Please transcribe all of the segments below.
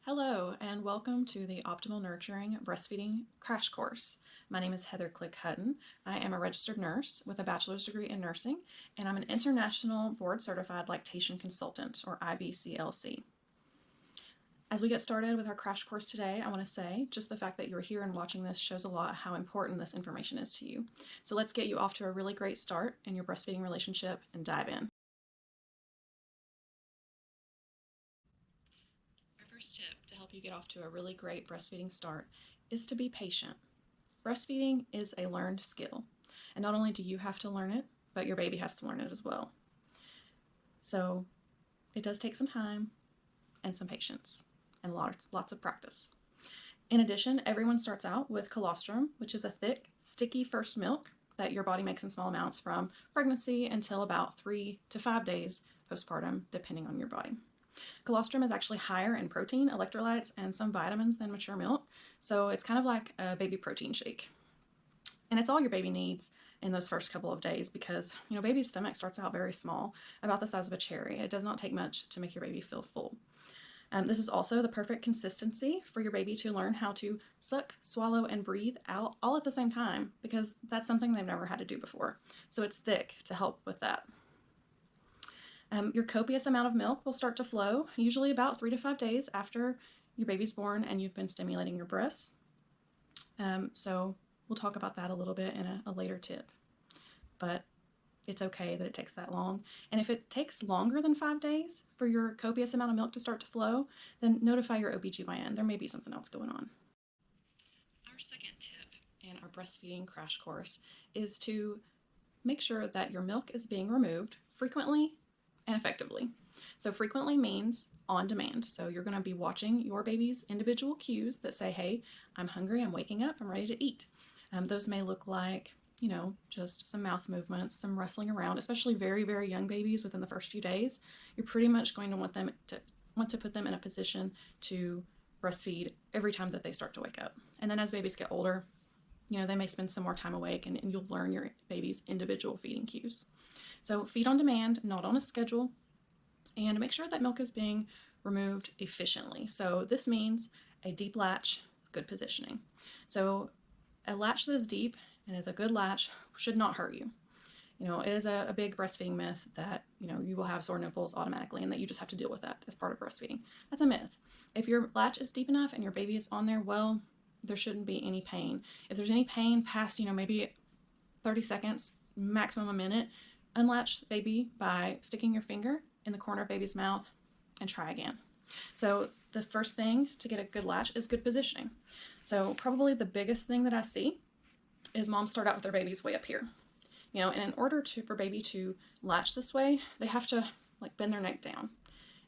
Hello, and welcome to the Optimal Nurturing Breastfeeding Crash Course. My name is Heather Click-Hutton. I am a registered nurse with a bachelor's degree in nursing, and I'm an international board-certified lactation consultant, or IBCLC. As we get started with our crash course today, I want to say just the fact that you're here and watching this shows a lot how important this information is to you. So let's get you off to a really great start in your breastfeeding relationship and dive in. First tip to help you get off to a really great breastfeeding start is to be patient. Breastfeeding is a learned skill, and not only do you have to learn it, but your baby has to learn it as well. So it does take some time and some patience and lots of practice. In addition, everyone starts out with colostrum, which is a thick, sticky first milk that your body makes in small amounts from pregnancy until about 3 to 5 days postpartum, depending on your body. Colostrum is actually higher in protein, electrolytes, and some vitamins than mature milk, so it's kind of like a baby protein shake. And it's all your baby needs in those first couple of days because, baby's stomach starts out very small, about the size of a cherry. It does not take much to make your baby feel full. This is also the perfect consistency for your baby to learn how to suck, swallow, and breathe out all at the same time because that's something they've never had to do before. So it's thick to help with that. Your copious amount of milk will start to flow, usually about 3 to 5 days after your baby's born and you've been stimulating your breasts. So we'll talk about that a little bit in a later tip. But it's okay that it takes that long. And if it takes longer than 5 days for your copious amount of milk to start to flow, then notify your OBGYN. There may be something else going on. Our second tip in our breastfeeding crash course is to make sure that your milk is being removed frequently and effectively. So frequently means on demand. So you're going to be watching your baby's individual cues that say, hey, I'm hungry, I'm waking up, I'm ready to eat. Those may look like, just some mouth movements, some rustling around, especially very, very young babies within the first few days. You're pretty much going to want to put them in a position to breastfeed every time that they start to wake up. And then as babies get older, they may spend some more time awake and you'll learn your baby's individual feeding cues. So feed on demand, not on a schedule, and make sure that milk is being removed efficiently. So this means a deep latch, good positioning. So a latch that is deep and is a good latch should not hurt you. It is a big breastfeeding myth that, you will have sore nipples automatically and that you just have to deal with that as part of breastfeeding. That's a myth. If your latch is deep enough and your baby is on there, well, there shouldn't be any pain. If there's any pain past, maybe 30 seconds, maximum a minute, unlatch baby by sticking your finger in the corner of baby's mouth and try again. So the first thing to get a good latch is good positioning. So probably the biggest thing that I see is moms start out with their babies way up here. And in order for baby to latch this way, they have to bend their neck down.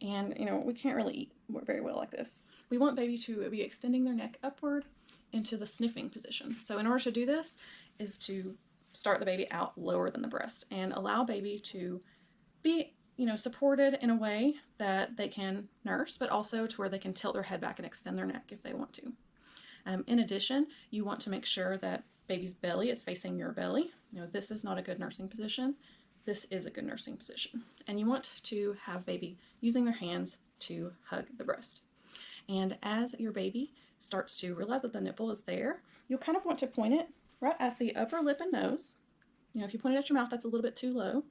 And, we can't really eat very well like this. We want baby to be extending their neck upward into the sniffing position. So in order to do this is to start the baby out lower than the breast and allow baby to be, supported in a way that they can nurse, but also to where they can tilt their head back and extend their neck if they want to. In addition, you want to make sure that baby's belly is facing your belly. This is not a good nursing position. This is a good nursing position. And you want to have baby using their hands to hug the breast. And as your baby starts to realize that the nipple is there, you'll kind of want to point it right at the upper lip and nose. If you point it at your mouth, that's a little bit too low.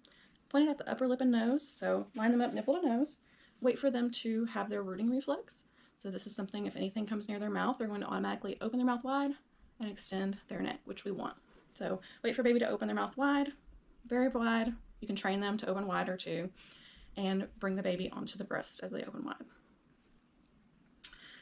Point it at the upper lip and nose, so line them up nipple to nose. Wait for them to have their rooting reflex. So this is something, if anything comes near their mouth, they're going to automatically open their mouth wide and extend their neck, which we want. So wait for baby to open their mouth wide, very wide. You can train them to open wider too, and bring the baby onto the breast as they open wide.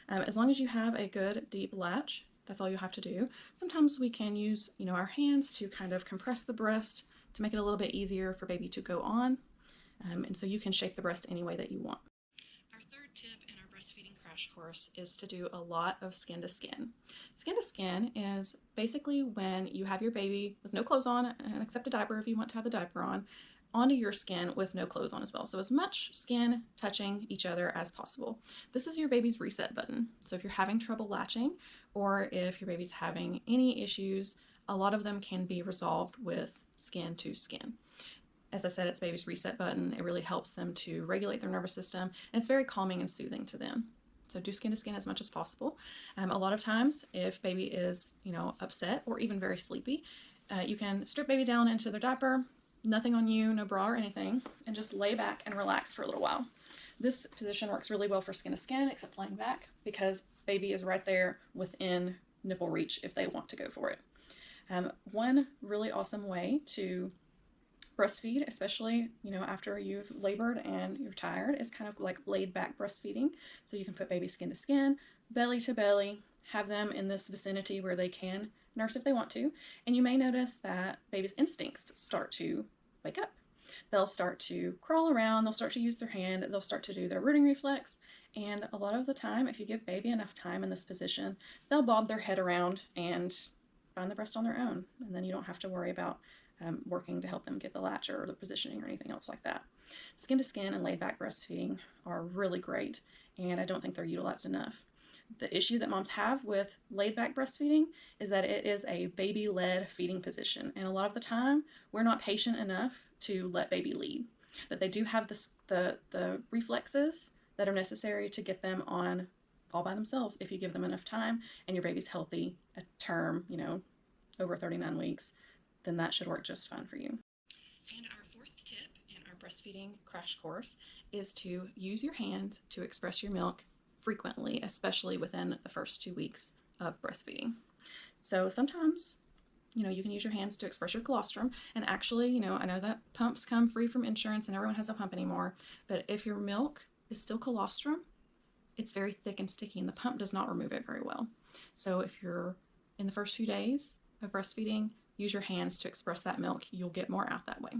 As long as you have a good deep latch, that's all you have to do. Sometimes we can use, our hands to kind of compress the breast to make it a little bit easier for baby to go on. And so you can shape the breast any way that you want. Our third tip in our breastfeeding crash course is to do a lot of skin to skin. Skin to skin is basically when you have your baby with no clothes on, and except a diaper if you want to have the diaper on, onto your skin with no clothes on as well. So as much skin touching each other as possible. This is your baby's reset button. So if you're having trouble latching or if your baby's having any issues, a lot of them can be resolved with skin to skin. As I said, it's baby's reset button. It really helps them to regulate their nervous system, and it's very calming and soothing to them. So do skin to skin as much as possible. A lot of times if baby is, upset or even very sleepy, you can strip baby down into their diaper, nothing on you, no bra or anything, and just lay back and relax for a little while. This position works really well for skin to skin, except laying back, because baby is right there within nipple reach if they want to go for it. One really awesome way to breastfeed, especially after you've labored and you're tired, is kind of like laid back breastfeeding. So you can put baby skin to skin, belly to belly, have them in this vicinity where they can nurse if they want to, and you may notice that baby's instincts start to wake up. They'll start to crawl around, they'll start to use their hand, they'll start to do their rooting reflex, and a lot of the time, if you give baby enough time in this position, they'll bob their head around and find the breast on their own, and then you don't have to worry about working to help them get the latch or the positioning or anything else like that. Skin to skin and laid back breastfeeding are really great, and I don't think they're utilized enough. The issue that moms have with laid back breastfeeding is that it is a baby-led feeding position, and a lot of the time we're not patient enough to let baby lead. But they do have the reflexes that are necessary to get them on all by themselves if you give them enough time and your baby's healthy at term, over 39 weeks, then that should work just fine for you. And our fourth tip in our breastfeeding crash course is to use your hands to express your milk frequently, especially within the first 2 weeks of breastfeeding. So sometimes, you can use your hands to express your colostrum, and actually, I know that pumps come free from insurance and everyone has a pump anymore, but if your milk is still colostrum, it's very thick and sticky and the pump does not remove it very well. So if you're in the first few days of breastfeeding, use your hands to express that milk. You'll get more out that way.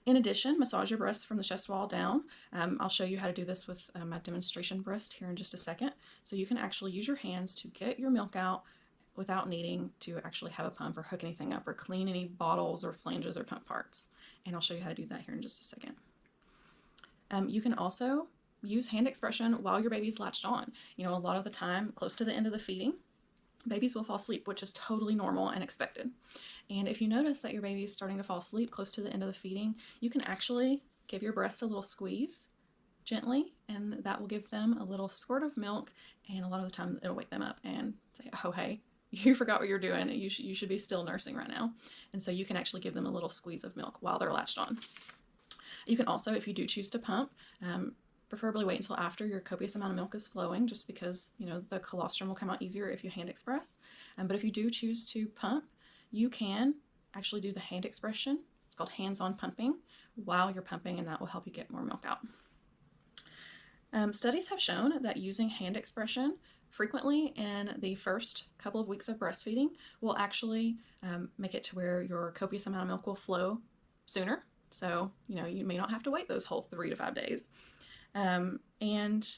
In addition, massage your breasts from the chest wall down. I'll show you how to do this with my demonstration breast here in just a second. So you can actually use your hands to get your milk out without needing to actually have a pump or hook anything up or clean any bottles or flanges or pump parts. And I'll show you how to do that here in just a second. You can also use hand expression while your baby's latched on. A lot of the time, close to the end of the feeding, babies will fall asleep, which is totally normal and expected. And if you notice that your baby is starting to fall asleep close to the end of the feeding, you can actually give your breast a little squeeze gently, and that will give them a little squirt of milk, and a lot of the time it'll wake them up and say, oh, hey, you forgot what you're doing. You should be still nursing right now. And so you can actually give them a little squeeze of milk while they're latched on. You can also, if you do choose to pump, preferably wait until after your copious amount of milk is flowing, just because the colostrum will come out easier if you hand express. But if you do choose to pump, you can actually do the hand expression. It's called hands-on pumping while you're pumping, and that will help you get more milk out. Studies have shown that using hand expression frequently in the first couple of weeks of breastfeeding will actually make it to where your copious amount of milk will flow sooner. So, you may not have to wait those whole 3 to 5 days. And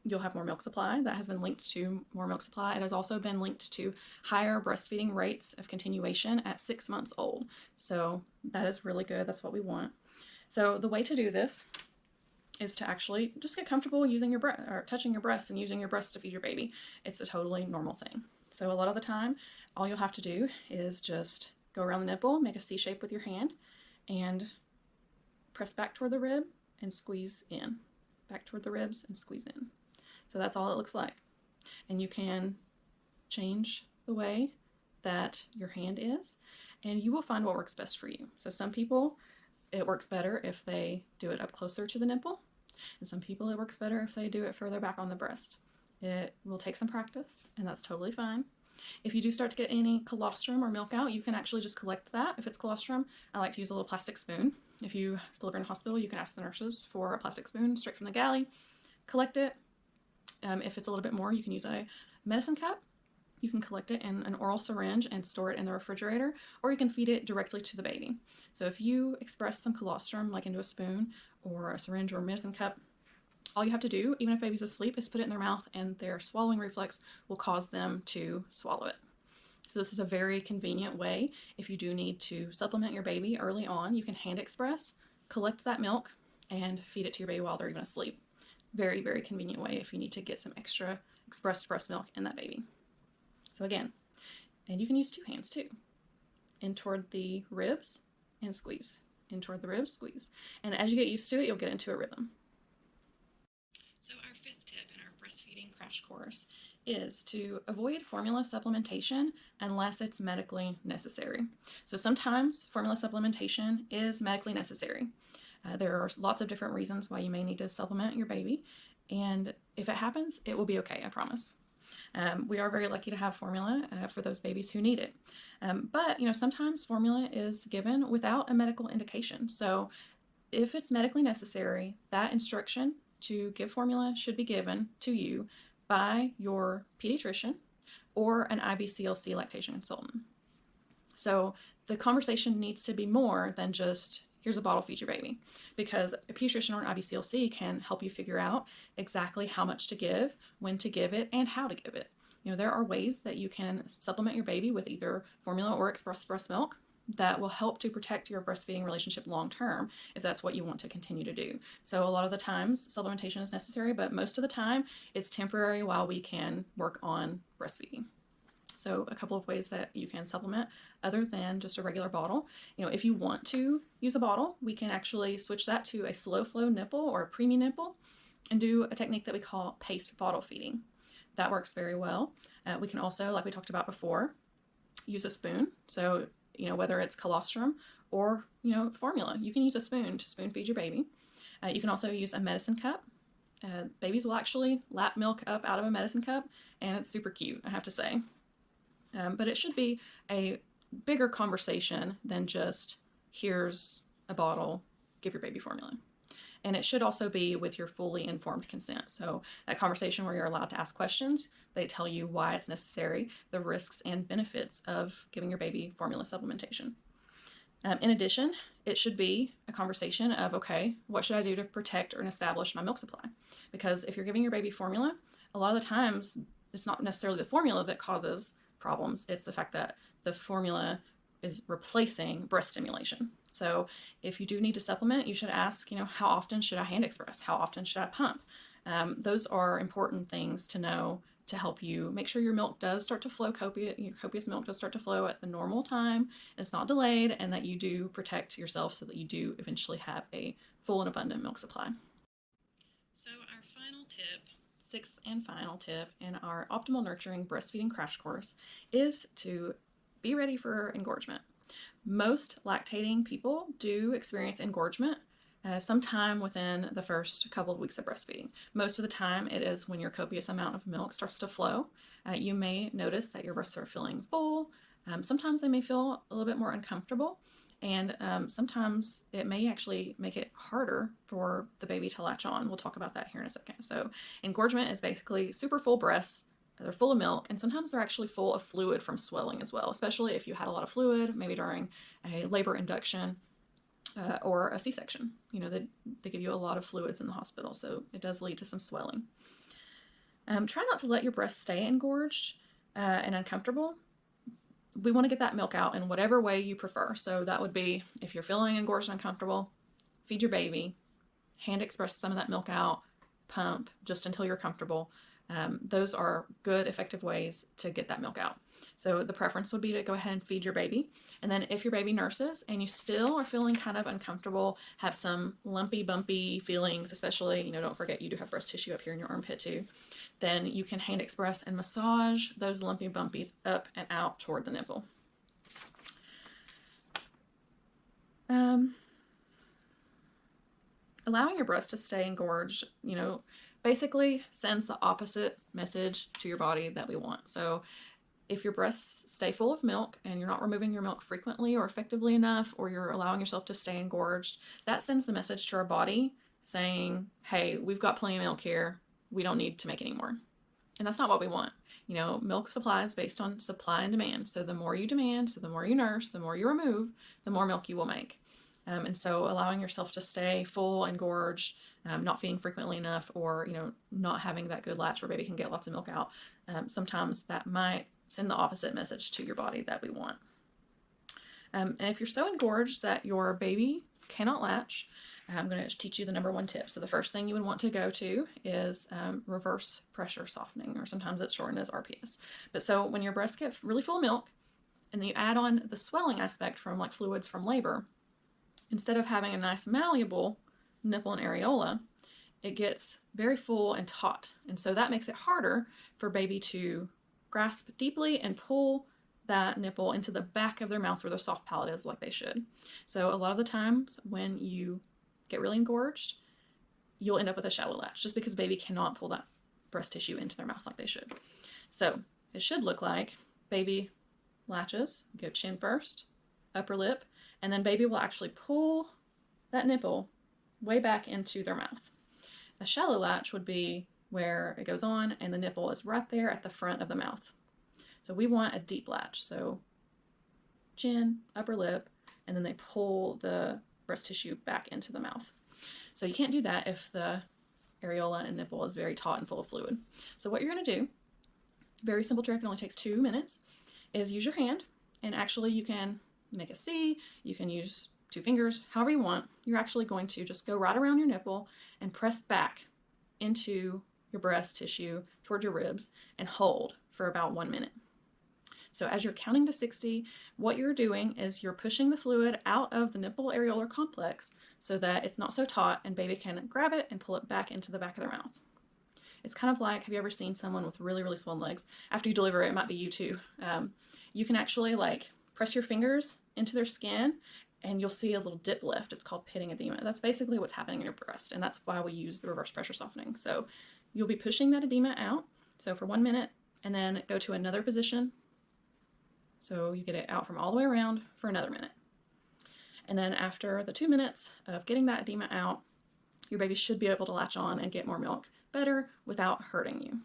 you'll have more milk supply. That has been linked to more milk supply. It has also been linked to higher breastfeeding rates of continuation at 6 months old. So that is really good. That's what we want. So the way to do this is to actually just get comfortable using your breast or touching your breast and using your breast to feed your baby. It's a totally normal thing. So a lot of the time, all you'll have to do is just go around the nipple, make a C shape with your hand, and press back toward the rib and squeeze in. Back toward the ribs and squeeze in. So that's all it looks like. And you can change the way that your hand is, and you will find what works best for you. So some people, it works better if they do it up closer to the nipple, and some people it works better if they do it further back on the breast. It will take some practice, and that's totally fine. If you do start to get any colostrum or milk out, you can actually just collect that. If it's colostrum, I like to use a little plastic spoon. If you deliver in a hospital, you can ask the nurses for a plastic spoon straight from the galley, collect it. If it's a little bit more, you can use a medicine cup. You can collect it in an oral syringe and store it in the refrigerator, or you can feed it directly to the baby. So if you express some colostrum, like into a spoon or a syringe or a medicine cup, all you have to do, even if baby's asleep, is put it in their mouth, and their swallowing reflex will cause them to swallow it. So this is a very convenient way. If you do need to supplement your baby early on, you can hand express, collect that milk, and feed it to your baby while they're even asleep. Very, very convenient way if you need to get some extra expressed breast milk in that baby. So again, and you can use 2 hands too. In toward the ribs and squeeze. In toward the ribs, squeeze. And as you get used to it, you'll get into a rhythm. So our 5th tip in our breastfeeding crash course is to avoid formula supplementation unless it's medically necessary. So sometimes formula supplementation is medically necessary. There are lots of different reasons why you may need to supplement your baby, and if it happens, it will be okay, I promise. We are very lucky to have formula for those babies who need it. But sometimes formula is given without a medical indication. So if it's medically necessary, that instruction to give formula should be given to you by your pediatrician or an IBCLC lactation consultant. So the conversation needs to be more than just, here's a bottle, feed your baby, because a pediatrician or an IBCLC can help you figure out exactly how much to give, when to give it, and how to give it. There are ways that you can supplement your baby with either formula or express breast milk that will help to protect your breastfeeding relationship long term if that's what you want to continue to do. So a lot of the times supplementation is necessary, but most of the time it's temporary while we can work on breastfeeding. So a couple of ways that you can supplement other than just a regular bottle. If you want to use a bottle, we can actually switch that to a slow flow nipple or a preemie nipple and do a technique that we call paced bottle feeding. That works very well. We can also, like we talked about before, use a spoon. So whether it's colostrum or formula, you can use a spoon to spoon feed your baby. You can also use a medicine cup. Babies will actually lap milk up out of a medicine cup, and it's super cute, I have to say. But it should be a bigger conversation than just, here's a bottle, give your baby formula. And it should also be with your fully informed consent. So that conversation where you're allowed to ask questions, they tell you why it's necessary, the risks and benefits of giving your baby formula supplementation. In addition, it should be a conversation of, okay, what should I do to protect or establish my milk supply? Because if you're giving your baby formula, a lot of the times it's not necessarily the formula that causes problems. It's the fact that the formula is replacing breast stimulation. So if you do need to supplement, you should ask, how often should I hand express? How often should I pump? Those are important things to know to help you make sure your milk does start to flow, your copious milk does start to flow at the normal time, it's not delayed, and that you do protect yourself so that you do eventually have a full and abundant milk supply. So our final tip, sixth and final tip in our optimal nurturing breastfeeding crash course is to be ready for engorgement. Most lactating people do experience engorgement sometime within the first couple of weeks of breastfeeding. Most of the time it is when your copious amount of milk starts to flow. You may notice that your breasts are feeling full. Sometimes they may feel a little bit more uncomfortable, and sometimes it may actually make it harder for the baby to latch on. We'll talk about that here in a second. So engorgement is basically super full breasts. They're full of milk, and sometimes they're actually full of fluid from swelling as well, especially if you had a lot of fluid, maybe during a labor induction or a C-section. They give you a lot of fluids in the hospital, so it does lead to some swelling. Try not to let your breasts stay engorged and uncomfortable. We want to get that milk out in whatever way you prefer. So that would be, if you're feeling engorged and uncomfortable, feed your baby, hand express some of that milk out, pump just until you're comfortable. Those are good, effective ways to get that milk out. So the preference would be to go ahead and feed your baby. And then if your baby nurses and you still are feeling kind of uncomfortable, have some lumpy, bumpy feelings, especially, don't forget you do have breast tissue up here in your armpit too, then you can hand express and massage those lumpy bumpies up and out toward the nipple. Allowing your breast to stay engorged, basically sends the opposite message to your body that we want. So if your breasts stay full of milk and you're not removing your milk frequently or effectively enough, or you're allowing yourself to stay engorged, that sends the message to our body saying, hey, we've got plenty of milk here. We don't need to make any more. And that's not what we want. Milk supply is based on supply and demand. So the more you demand, so the more you nurse, the more you remove, the more milk you will make. And so allowing yourself to stay full and gorged, not feeding frequently enough, or not having that good latch where baby can get lots of milk out, sometimes that might send the opposite message to your body that we want. And if you're so engorged that your baby cannot latch, I'm going to teach you the number one tip. So the first thing you would want to go to is reverse pressure softening, or sometimes it's shortened as RPS. But so when your breasts get really full of milk and then you add on the swelling aspect from like fluids from labor, instead of having a nice malleable nipple and areola, it gets very full and taut. And so that makes it harder for baby to grasp deeply and pull that nipple into the back of their mouth where their soft palate is like they should. So a lot of the times when you get really engorged, you'll end up with a shallow latch just because baby cannot pull that breast tissue into their mouth like they should. So it should look like baby latches, go chin first, upper lip, and then baby will actually pull that nipple way back into their mouth. A shallow latch would be where it goes on and the nipple is right there at the front of the mouth. So we want a deep latch. So chin, upper lip, and then they pull the breast tissue back into the mouth. So you can't do that if the areola and nipple is very taut and full of fluid. So what you're going to do, very simple trick, it only takes 2 minutes, is use your hand, and actually you can make a C, you can use 2 fingers, however you want. You're actually going to just go right around your nipple and press back into your breast tissue towards your ribs and hold for about 1 minute. So as you're counting to 60, what you're doing is you're pushing the fluid out of the nipple areolar complex so that it's not so taut and baby can grab it and pull it back into the back of their mouth. It's kind of like, have you ever seen someone with really, really swollen legs? After you deliver, it might be you too. You can actually like press your fingers into their skin and you'll see a little dip lift. It's called pitting edema. That's basically what's happening in your breast, and that's why we use the reverse pressure softening. So you'll be pushing that edema out, so for 1 minute, and then go to another position. So you get it out from all the way around for another minute. And then after the 2 minutes of getting that edema out, your baby should be able to latch on and get more milk better without hurting you.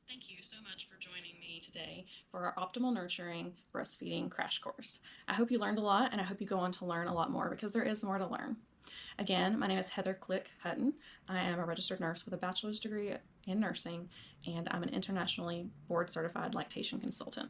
Thank you so much for joining me today for our Optimal Nurturing Breastfeeding Crash Course. I hope you learned a lot, and I hope you go on to learn a lot more because there is more to learn. Again, my name is Heather Click Hutton. I am a registered nurse with a bachelor's degree in nursing, and I'm an internationally board certified lactation consultant.